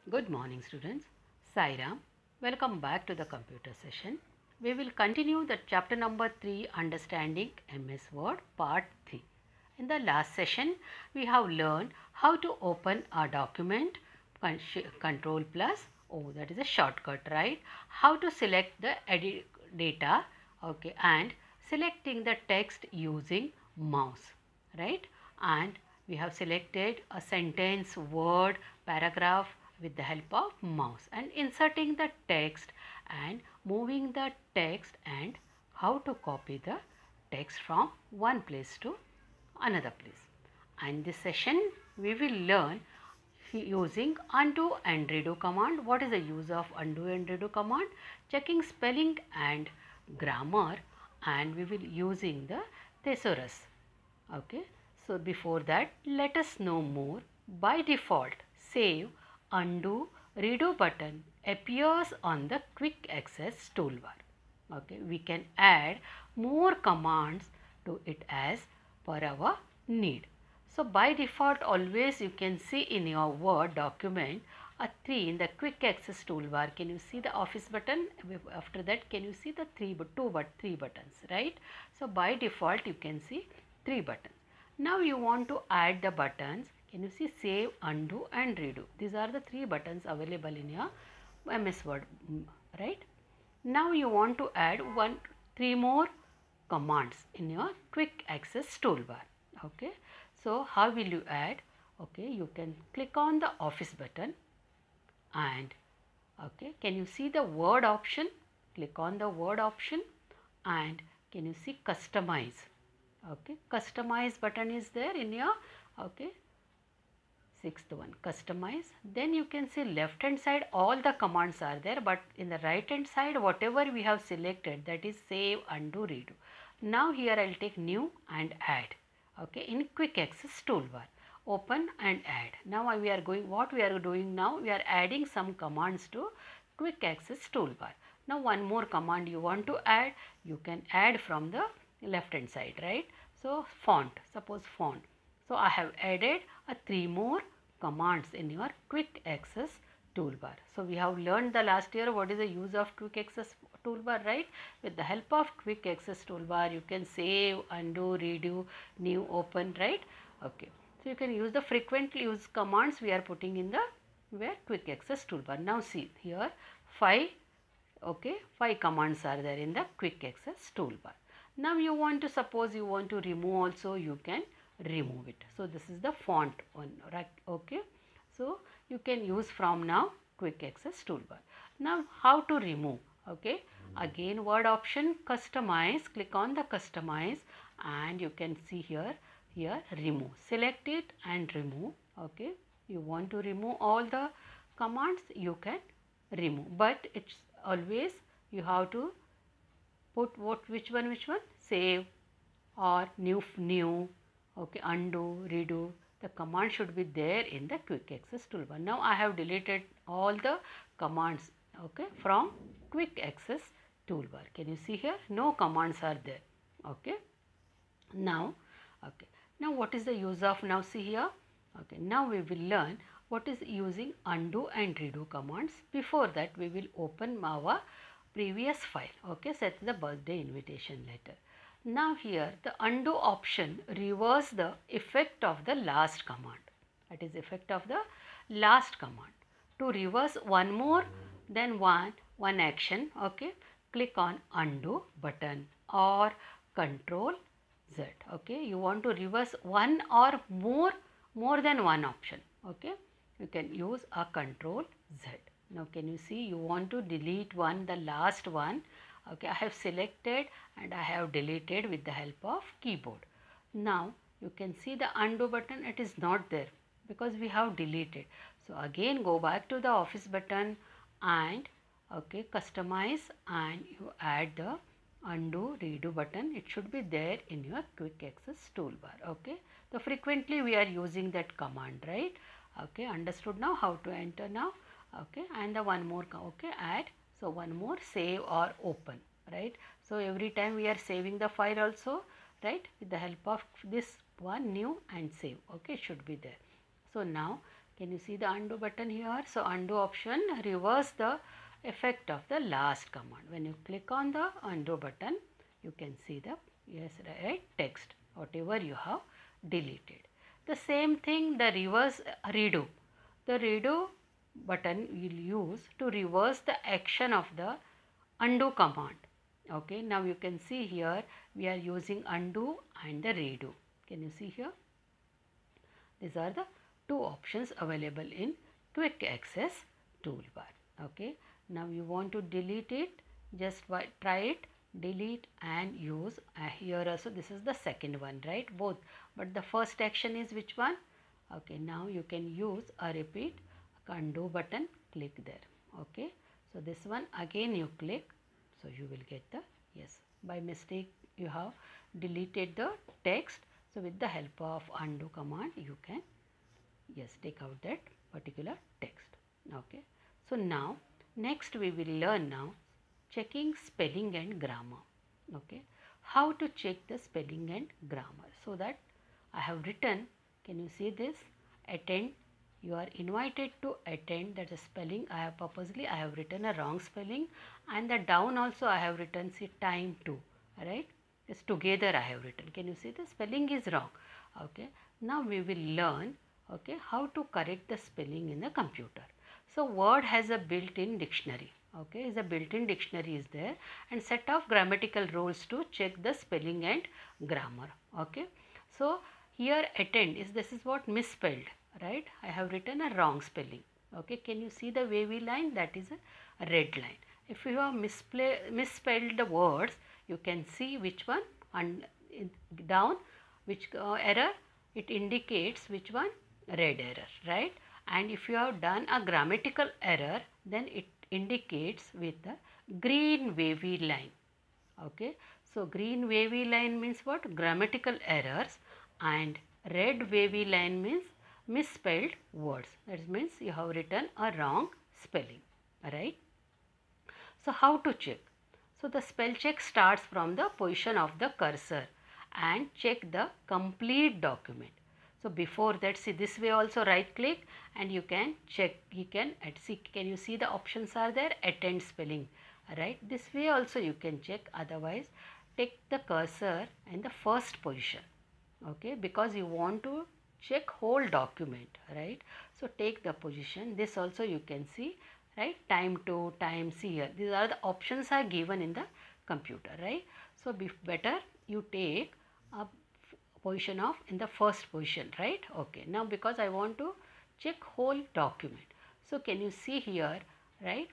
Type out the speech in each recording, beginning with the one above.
Good morning students. Sairam. Welcome back to the computer session. We will continue the chapter number 3 Understanding MS Word part 3. In the last session we have learned how to open a document control plus that is a shortcut, right? How to select the edit data, okay, and selecting the text using mouse, right? And we have selected a sentence, word, paragraph with the help of mouse and inserting the text and moving the text and how to copy the text from one place to another place. And this session we will learn using undo and redo command. What is the use of undo and redo command? Checking spelling and grammar, and we will using the thesaurus. Okay, so before that let us know more. By default, save, undo, redo button appears on the quick access toolbar. Okay, we can add more commands to it as per our need. So by default always you can see in your Word document a 3 in the quick access toolbar. Can you see the office button? After that can you see the 3 buttons, right? So by default you can see 3 buttons. Now you want to add the buttons. Can you see save, undo and redo? These are the 3 buttons available in your MS Word, right? Now you want to add 3 more commands in your quick access toolbar. Okay, so how will you add? Okay, you can click on the office button and okay, can you see the word option? Click on the word option and can you see customize? Okay, customize button is there in your okay, sixth one, customize. Then you can see left hand side all the commands are there, but in the right hand side whatever we have selected, that is save, undo, redo. Now here I will take new and add. Okay, in quick access toolbar, open and add. Now we are going, what we are doing now, we are adding some commands to quick access toolbar. Now one more command you want to add, you can add from the left hand side, right? So font, suppose font. So I have added 3 more commands in your quick access toolbar. So we have learned the last year what is the use of quick access toolbar, right? With the help of quick access toolbar you can save, undo, redo, new, open, right? Okay, so you can use the frequently used commands we are putting in the quick access toolbar. Now see here 5 commands are there in the quick access toolbar. Now you want to, suppose you want to remove also, you can remove it. So this is the font one, right? Okay, so you can use from now quick access toolbar. Now how to remove? Okay, again word option, customize, click on the customize and you can see here remove, select it and remove. Okay, you want to remove all the commands, you can remove, but it's always you have to put which one, save or new. Okay, undo, redo, the command should be there in the quick access toolbar. Now I have deleted all the commands, okay, from quick access toolbar. Can you see here? No commands are there. Okay, now what is the use of, now see here. Okay, now we will learn what is using undo and redo commands. Before that we will open our previous file. Okay, set the birthday invitation letter. Now here the undo option reverse the effect of the last command. That is effect of the last command. To reverse one more, then one action, okay, click on undo button or control Z. Okay, you want to reverse one or more than one option. Okay, you can use a control Z. Now can you see, you want to delete one, the last one. Okay, I have selected and I have deleted with the help of keyboard. Now you can see the undo button, it is not there because we have deleted. So again go back to the office button and okay, customize and you add the undo redo button. It should be there in your quick access toolbar. Okay, so frequently we are using that command, right? Okay, understood now how to enter now. Okay, and the one more, okay, add. So one more, save or open, right? So every time we are saving the file also, right, with the help of this one, new and save. Okay, should be there. So now Can you see the undo button here? So undo option reverse the effect of the last command. When you click on the undo button, you can see the right text, whatever you have deleted. The same thing, the reverse redo. The redo button you will use to reverse the action of the undo command. Okay, now you can see here we are using undo and the redo. Can you see here? These are the two options available in quick access toolbar. Okay, now you want to delete it, just try it, delete and use. Here also this is the second one, right? Both, but the first action is which one? Okay, now you can use a repeat undo button, click there. Okay, so this one again you click, so you will get the yes. By mistake you have deleted the text, so with the help of undo command you can yes take out that particular text. Okay, so now next we will learn now checking spelling and grammar. Okay, how to check the spelling and grammar. So that I have written, can you see this? Attend, you are invited to attend, that is spelling. I have written a wrong spelling, and the down also I have written see time to, right? It's together I have written. Can you see the spelling is wrong? Okay, now we will learn okay how to correct the spelling in the computer. So Word has a built-in dictionary. Okay, is a built-in dictionary is there, and set of grammatical rules to check the spelling and grammar. Okay, so here attend is this is what misspelled, right? I have written a wrong spelling. Okay, can you see the wavy line? That is a red line. If you have misspelled the words, you can see which one, and down which error it indicates which one, red error, right? And if you have done a grammatical error, then it indicates with the green wavy line. Okay, so green wavy line means what? Grammatical errors, and red wavy line means misspelled words. That means you have written a wrong spelling, right? So how to check? So the spell check starts from the position of the cursor and check the complete document. So before that, see this way also right click and you can check, you can see, can you see the options are there? Attend spelling, right? This way also you can check, otherwise take the cursor in the first position, okay, because you want to check whole document, right? So take the position, this also you can see, right? Time to, time, see here, these are the options are given in the computer, right? So better you take a position of in the first position, right? Okay, now because I want to check whole document, so can you see here, right,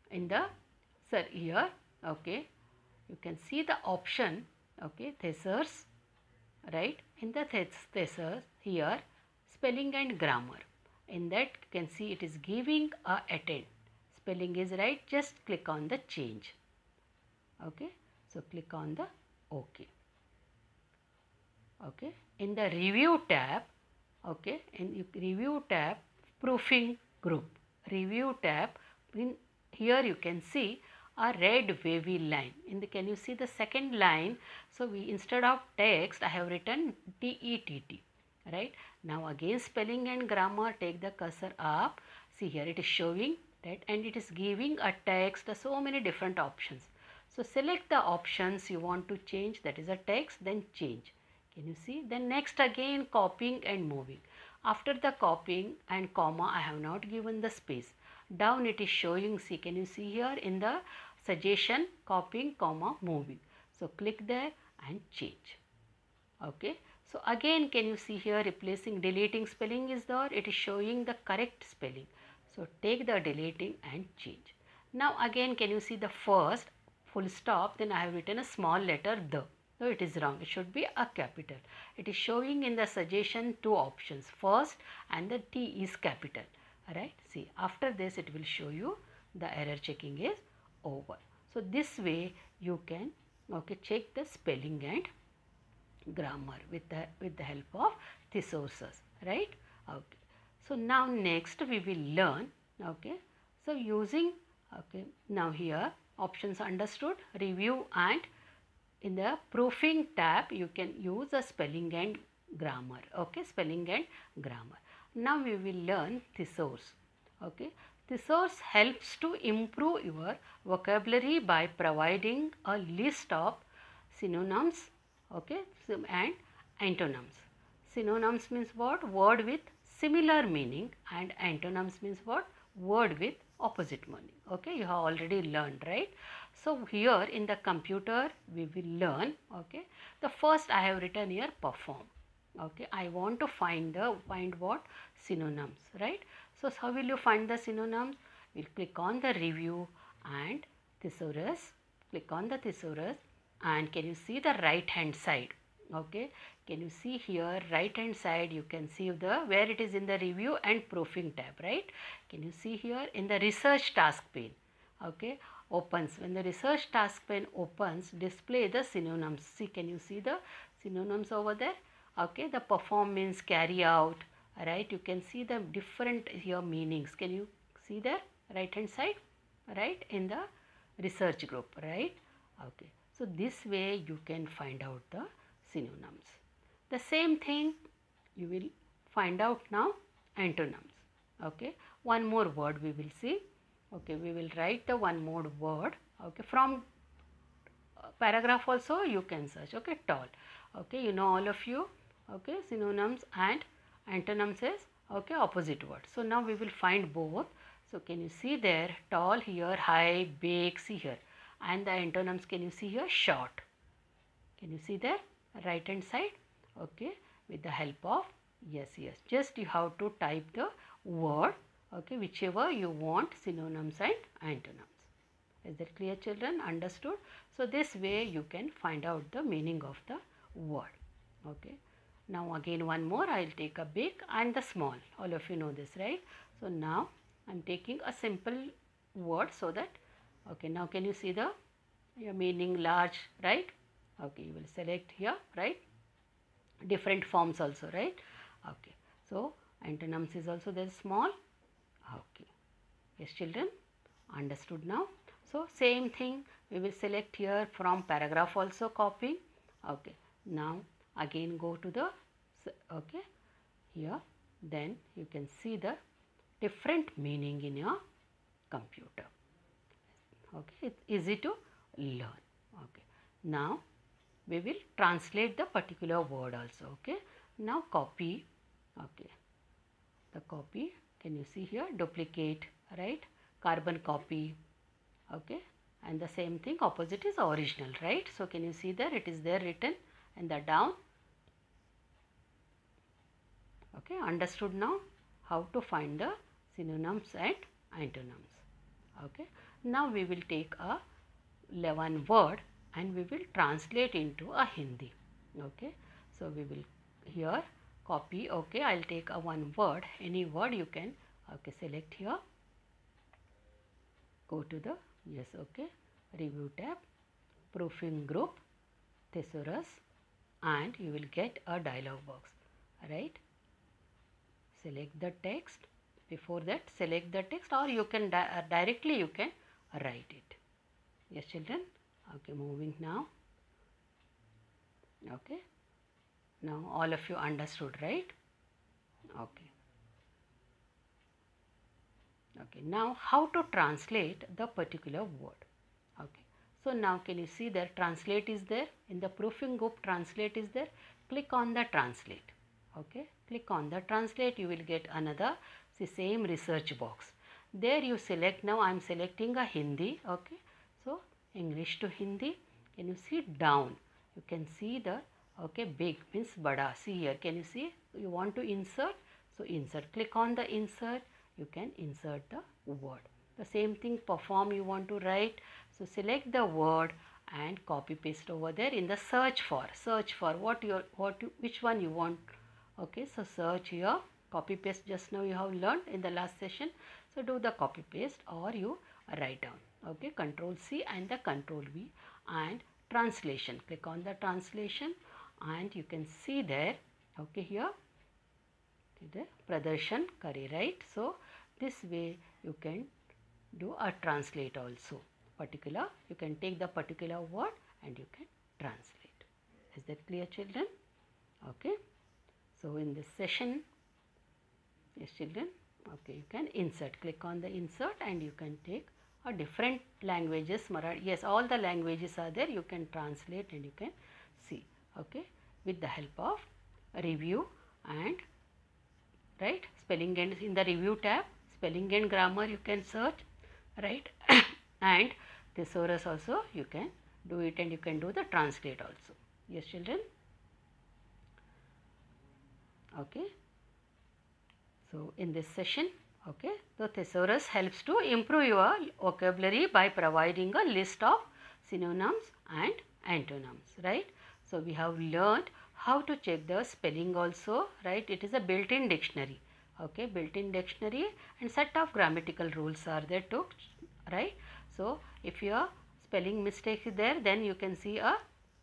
in the here, okay, you can see the option, okay, thesaurus, right? In the thesaurus here, spelling and grammar, in that you can see it is giving a attend, spelling is right, just click on the change. Okay, so click on the OK. Okay, in the review tab, okay, in review tab, proofing group, review tab, in here you can see a red wavy line. In the, can you see the second line? So we, instead of text I have written TETT, right? Now again spelling and grammar, take the cursor up, see here it is showing that, and it is giving a text, so many different options. So select the options you want to change, that is a text, then change. Can you see? Then next again copying and moving. After the copying and comma, I have not given the space. Down it is showing, see, can you see here in the suggestion, copying, comma, moving. So click there and change. Okay. So again, can you see here replacing, deleting spelling is there, it is showing the correct spelling. So take the deleting and change. Now again, can you see the first full stop, then I have written a small letter the. So it is wrong, it should be a capital. It is showing in the suggestion two options, first and the T is capital, right? See, after this it will show you the error checking is over. So this way you can, okay, check the spelling and grammar with the help of thesaurus, right? Okay. So now next we will learn, okay, so using, okay, now here options understood, review, and in the proofing tab you can use a spelling and grammar, okay, spelling and grammar. Now we will learn thesaurus. Okay, thesaurus helps to improve your vocabulary by providing a list of synonyms, okay, and antonyms. Synonyms means what? Word with similar meaning, and antonyms means what? Word with opposite meaning. Okay, you have already learned, right? So here in the computer we will learn. Okay, the first I have written here perform. Okay, I want to find what? Synonyms, right? So how will you find the synonyms? We'll click on the review and thesaurus. Click on the thesaurus, and can you see the right hand side? Okay, can you see here right hand side? You can see the where it is in the review and proofing tab, right? Can you see here in the research task pane? Okay, opens. When the research task pane opens, display the synonyms. See, can you see the synonyms over there? Okay, the perform means carry out, right? You can see the different here meanings. Can you see there right hand side, right, in the research group, right? Okay, so this way you can find out the synonyms. The same thing you will find out now antonyms. Okay, one more word we will see. Okay, we will write the one more word. Okay, from paragraph also you can search. Okay, tall. Okay, you know all of you. Okay, synonyms and antonyms is okay opposite word. So now we will find both. So can you see there tall here, high, big, see here, and the antonyms can you see here short. Can you see there right hand side? Okay, with the help of yes, just you have to type the word, okay, whichever you want, synonyms and antonyms. Is that clear, children? Understood? So this way you can find out the meaning of the word. Okay, now again one more, I will take a big and the small. All of you know this, right? So now I am taking a simple word so that, okay, now can you see the meaning large, right? Okay, you will select here, right? Different forms also, right? Okay, so antonyms is also there small. Okay, yes children, understood now? So same thing we will select here from paragraph also copy. Okay, now again go to the, okay, here, then you can see the different meaning in your computer. Okay, it's easy to learn. Okay, now we will translate the particular word also. Okay, now copy. Okay, the copy, can you see here duplicate, right? Carbon copy. Okay, and the same thing opposite is original, right? So can you see there it is there written and the down. Okay, understood now how to find the synonyms and antonyms. Okay, now we will take a 11 word and we will translate into a Hindi. Okay, so we will here copy. Okay, I'll take a one word, any word you can, okay, select here, go to the, yes, okay, review tab, proofing group, thesaurus, and you will get a dialog box, right? Select the text. Before that select the text, or you can directly you can write it. Yes children. Okay, moving now. Okay, now all of you understood, right? Okay. Okay, now how to translate the particular word. Okay, so now can you see there translate is there in the proofing group, translate is there. Click on the translate. Okay, click on the translate, you will get another, see, same research box. There you select, now I am selecting a Hindi. Okay, so English to Hindi. Can you see down? You can see the, okay, big means bada. See here, can you see? You want to insert, so insert. Click on the insert. You can insert the word. The same thing perform you want to write. So select the word and copy paste over there in the search for. Search for which one you want. Okay, so search here, copy paste, just now you have learned in the last session. So do the copy paste or you write down. Okay, Control C and the Control V, and translation. Click on the translation and you can see there, okay, here the Pradarshan Kare, right? So this way you can do a translate also. Particular, you can take the particular word and you can translate. Is that clear children? Okay. So in this session Yes children, okay, you can insert, click on the insert and you can take a different languages, Marathi, yes, all the languages are there, you can translate and you can see, okay, with the help of review and right spelling and in the review tab spelling and grammar you can search, right, and thesaurus also you can do it and you can do the translate also. Yes children, okay. So in this session, okay, the thesaurus helps to improve your vocabulary by providing a list of synonyms and antonyms, right. So we have learned how to check the spelling also, right. It is a built-in dictionary, okay, built-in dictionary and set of grammatical rules are there too, right. So if your spelling mistake is there, then you can see a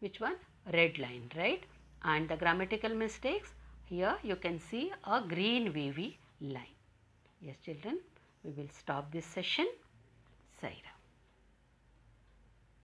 which one, red line, right, and the grammatical mistakes, here you can see a green wavy line. Yes children, we will stop this session.